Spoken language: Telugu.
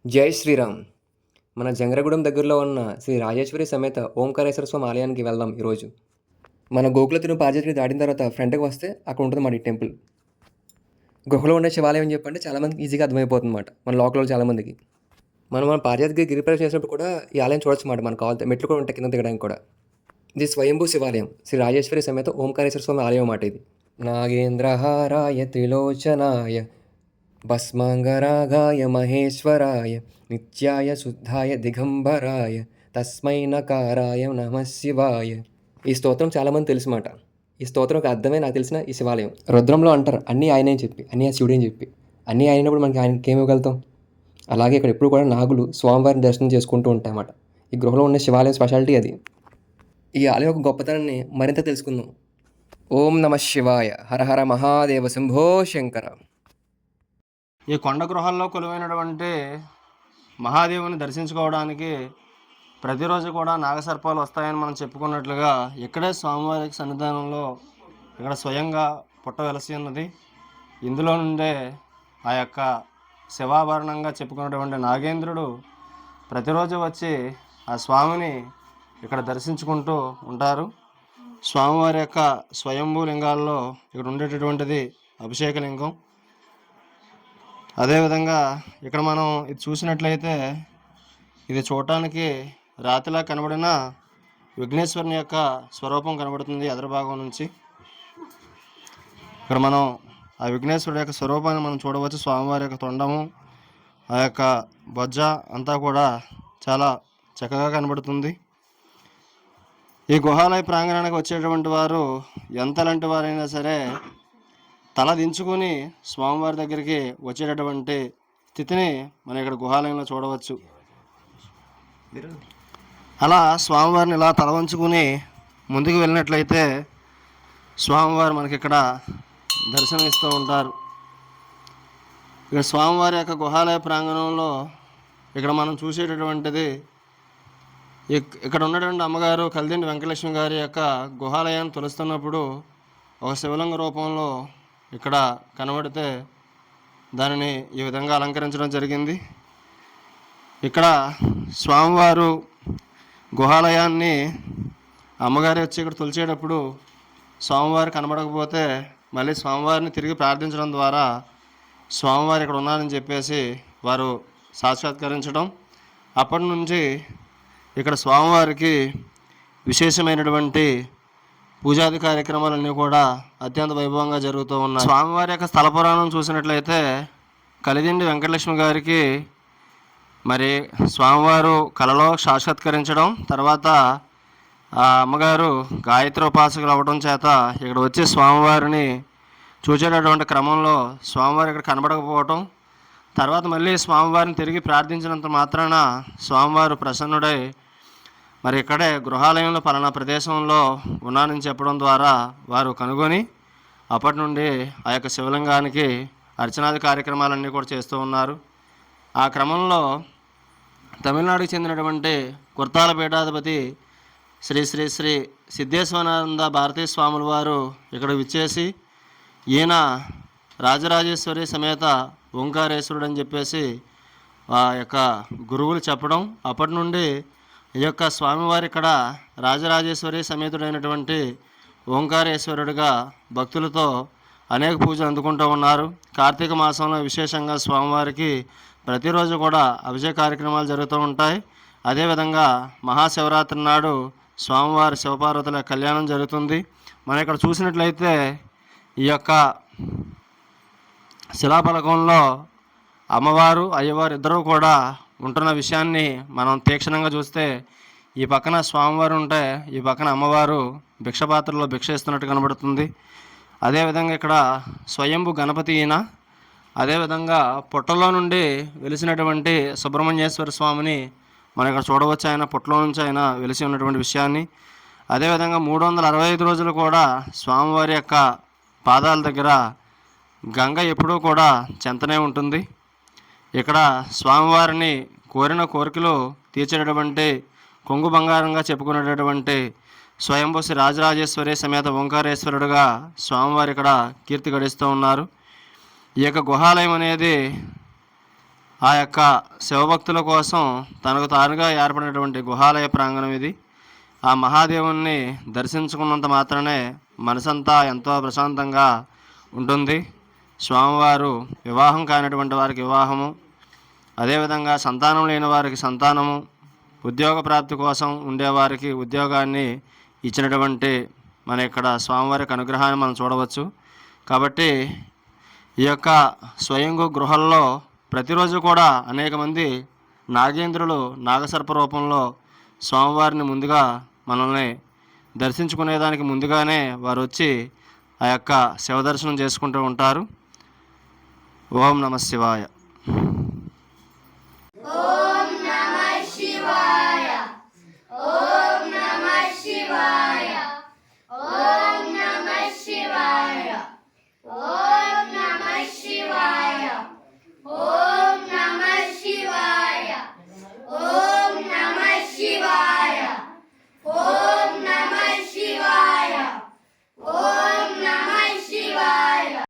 జై శ్రీరామ్. మన జంగరగూడెం దగ్గరలో ఉన్న శ్రీ రాజేశ్వరి సమేత ఓంకారేశ్వర స్వామి ఆలయానికి వెళ్దాం ఈరోజు. మన గోకుల తిరుగు పాదయాత్ర దాటిన తర్వాత ఫ్రంట్‌కి వస్తే అక్కడ ఉంటదన్నమాట ఈ టెంపుల్. గుహలో ఉండే శివాలయం అని చెప్పంటే చాలామందికి ఈజీగా అర్థమైపోతుందన్నమాట. మన లోకల్‌లో చాలామందికి. మన పాదయాత్రకి గిరి ప్రదక్షిణ చేసినప్పుడు కూడా ఈ ఆలయం చూడొచ్చన్నమాట. మనకు కావాలంటే మెట్లు కూడా ఉంటాయి కిందకి దిగడానికి కూడా. ఇది స్వయంభూ శివాలయం. శ్రీ రాజేశ్వరి సమేత ఓంకారేశ్వర స్వామి ఆలయం అన్నమాట ఇది. నాగేంద్రహారాయ త్రిలోచనాయ భస్మాంగరాగాయ మహేశ్వరాయ నిత్యాయ శుద్ధాయ దిగంబరాయ తస్మై నకారాయ నమః శివాయ. ఈ స్తోత్రం చాలామంది తెలుసుమాట. ఈ స్తోత్రం ఒక అర్థమే నాకు తెలిసిన ఈ శివాలయం. రుద్రంలో అంటారు అన్నీ ఆయనే అని చెప్పి, అన్నీ ఆ శివుడే అని చెప్పి. అన్నీ అయినప్పుడు మనకి ఆయనకి ఏమి ఇవ్వగలుగుతాం? అలాగే ఇక్కడ ఎప్పుడు కూడా నాగులు స్వామివారిని దర్శనం చేసుకుంటూ ఉంటాయన్నమాట. ఈ గృహలో ఉన్న శివాలయం స్పెషాలిటీ అది. ఈ ఆలయం యొక్క గొప్పతనాన్ని మరింత తెలుసుకుందాం. ఓం నమః శివాయ. హర హర మహాదేవ శంభో శంకర. ఈ కొండ గృహాల్లో కొలువైనటువంటి మహాదేవుని దర్శించుకోవడానికి ప్రతిరోజు కూడా నాగసర్పాలు వస్తాయని మనం చెప్పుకున్నట్లుగా ఇక్కడే స్వామివారికి సన్నిధానంలో ఇక్కడ స్వయంగా పుట్ట వెలసి ఉన్నది. ఇందులో నుండే ఆ యొక్క శివాభరణంగా చెప్పుకున్నటువంటి నాగేంద్రుడు ప్రతిరోజు వచ్చి ఆ స్వామిని ఇక్కడ దర్శించుకుంటూ ఉంటారు. స్వామివారి యొక్క స్వయంభూ లింగాల్లో ఇక్కడ ఉండేటటువంటిది అభిషేక లింగం. అదేవిధంగా ఇక్కడ మనం ఇది చూసినట్లయితే ఇది చూడటానికి రాతిలా కనబడిన విఘ్నేశ్వరుని యొక్క స్వరూపం కనబడుతుంది ఎదురు భాగం నుంచి. ఇక్కడ మనం ఆ విఘ్నేశ్వరుడు యొక్క స్వరూపాన్ని మనం చూడవచ్చు. స్వామివారి యొక్క తొండము, ఆ యొక్క బొజ్జ అంతా కూడా చాలా చక్కగా కనబడుతుంది. ఈ గుహాలయ ప్రాంగణానికి వచ్చేటువంటి వారు ఎంతలాంటి వారైనా సరే తల దించుకొని స్వామివారి దగ్గరికి వచ్చేటటువంటి స్థితిని మనం ఇక్కడ గుహాలయంలో చూడవచ్చు. అలా స్వామివారిని ఇలా తల వంచుకుని ముందుకు వెళ్ళినట్లయితే స్వామివారు మనకి ఇక్కడ దర్శనమిస్తూ ఉంటారు. ఇక్కడ స్వామివారి యొక్క గుహాలయ ప్రాంగణంలో ఇక్కడ మనం చూసేటటువంటిది ఇక్కడ ఉన్నటువంటి అమ్మగారు కలిదిండి వెంకటలక్ష్మి గారి యొక్క గుహాలయాన్ని తొలుస్తున్నప్పుడు ఒక శివలింగ రూపంలో ఇక్కడ కనబడితే దానిని ఈ విధంగా అలంకరించడం జరిగింది. ఇక్కడ స్వామివారు గుహాలయాన్ని అమ్మగారి వచ్చి ఇక్కడ తొలిచేటప్పుడు స్వామివారు కనబడకపోతే మళ్ళీ స్వామివారిని తిరిగి ప్రార్థించడం ద్వారా స్వామివారు ఇక్కడ ఉన్నారని చెప్పేసి వారు సాక్షాత్కరించడం. అప్పటి నుంచి ఇక్కడ స్వామివారికి విశేషమైనటువంటి పూజాది కార్యక్రమాలన్నీ కూడా అత్యంత వైభవంగా జరుగుతూ ఉన్నాయి. స్వామివారి యొక్క స్థల పురాణం చూసినట్లయితే కలిదిండి వెంకటలక్ష్మి గారికి మరి స్వామివారు కలలో సాక్షాత్కరించడం, తర్వాత ఆ అమ్మగారు గాయత్రోపాసకులు అవ్వడం చేత ఇక్కడ వచ్చి స్వామివారిని చూసేటటువంటి క్రమంలో స్వామివారు ఇక్కడ కనబడకపోవటం, తర్వాత మళ్ళీ స్వామివారిని తిరిగి ప్రార్థించినంత మాత్రాన స్వామివారు ప్రసన్నుడై మరి ఇక్కడే గృహాలయంలో పలానా ప్రదేశంలో ఉన్నానని చెప్పడం ద్వారా వారు కనుగొని అప్పటి నుండి ఆ యొక్క శివలింగానికి అర్చనాది కార్యక్రమాలన్నీ కూడా చేస్తూ ఉన్నారు. ఆ క్రమంలో తమిళనాడుకు చెందినటువంటి కుర్తాల పీఠాధిపతి శ్రీ శ్రీ శ్రీ సిద్ధేశ్వరానంద భారతీ స్వాముల వారు ఇక్కడ విచ్చేసి ఈయన రాజరాజేశ్వరి సమేత ఓంకారేశ్వరుడు అని చెప్పేసి ఆ యొక్క గురువులు చెప్పడం, అప్పటి నుండి ఈ యొక్క స్వామివారి ఇక్కడ రాజరాజేశ్వరి సమేతుడైనటువంటి ఓంకారేశ్వరుడిగా భక్తులతో అనేక పూజలు అందుకుంటూ ఉన్నారు. కార్తీక మాసంలో విశేషంగా స్వామివారికి ప్రతిరోజు కూడా అభిషేక కార్యక్రమాలు జరుగుతూ ఉంటాయి. అదేవిధంగా మహాశివరాత్రి నాడు స్వామివారి శివపార్వతుల కళ్యాణం జరుగుతుంది. మనం ఇక్కడ చూసినట్లయితే ఈ యొక్క శిలాఫలకంలో అమ్మవారు అయ్యవారు ఇద్దరూ కూడా ఉంటున్న విషయాన్ని మనం తీక్షణంగా చూస్తే ఈ పక్కన స్వామివారు ఉంటే ఈ పక్కన అమ్మవారు భిక్షపాత్రలో భిక్ష ఇస్తున్నట్టు కనబడుతుంది. అదేవిధంగా ఇక్కడ స్వయంభు గణపతి ఈయన, అదేవిధంగా పుట్టలో నుండి వెలిసినటువంటి సుబ్రహ్మణ్యేశ్వర స్వామిని మనం ఇక్కడ చూడవచ్చు. ఆయన పుట్టలో నుంచి ఆయన వెలిసి ఉన్నటువంటి విషయాన్ని. అదేవిధంగా 365 రోజులు కూడా స్వామివారి యొక్క పాదాల దగ్గర గంగ ఎప్పుడూ కూడా చెంతనే ఉంటుంది. ఇక్కడ స్వామివారిని కోరిన కోరికలు తీర్చేటటువంటి కొంగు బంగారంగా చెప్పుకునేటటువంటి స్వయంభూ శ్రీ రాజరాజేశ్వరి సమేత ఓంకారేశ్వరుడుగా స్వామివారి ఇక్కడ కీర్తి గడిస్తూ ఉన్నారు. ఈ యొక్క గుహాలయం అనేది ఆ యొక్క శివభక్తుల కోసం తనకు తానుగా ఏర్పడినటువంటి గుహాలయ ప్రాంగణం ఇది. ఆ మహాదేవుణ్ణి దర్శించుకున్నంత మాత్రమే మనసంతా ఎంతో ప్రశాంతంగా ఉంటుంది. స్వామివారు వివాహం కానిటువంటి వారికి వివాహము, అదేవిధంగా సంతానం లేని వారికి సంతానము, ఉద్యోగ ప్రాప్తి కోసం ఉండేవారికి ఉద్యోగాన్ని ఇచ్చినటువంటి మన ఇక్కడ స్వామివారి యొక్క అనుగ్రహాన్ని మనం చూడవచ్చు. కాబట్టి ఈ యొక్క స్వయంభూ గృహల్లో ప్రతిరోజు కూడా అనేక మంది నాగేంద్రులు నాగసర్ప రూపంలో స్వామివారిని ముందుగా మనల్ని దర్శించుకునేదానికి ముందుగానే వారు వచ్చి ఆ యొక్క శివ దర్శనం చేసుకుంటూ ఉంటారు. ఓం నమః శివాయ.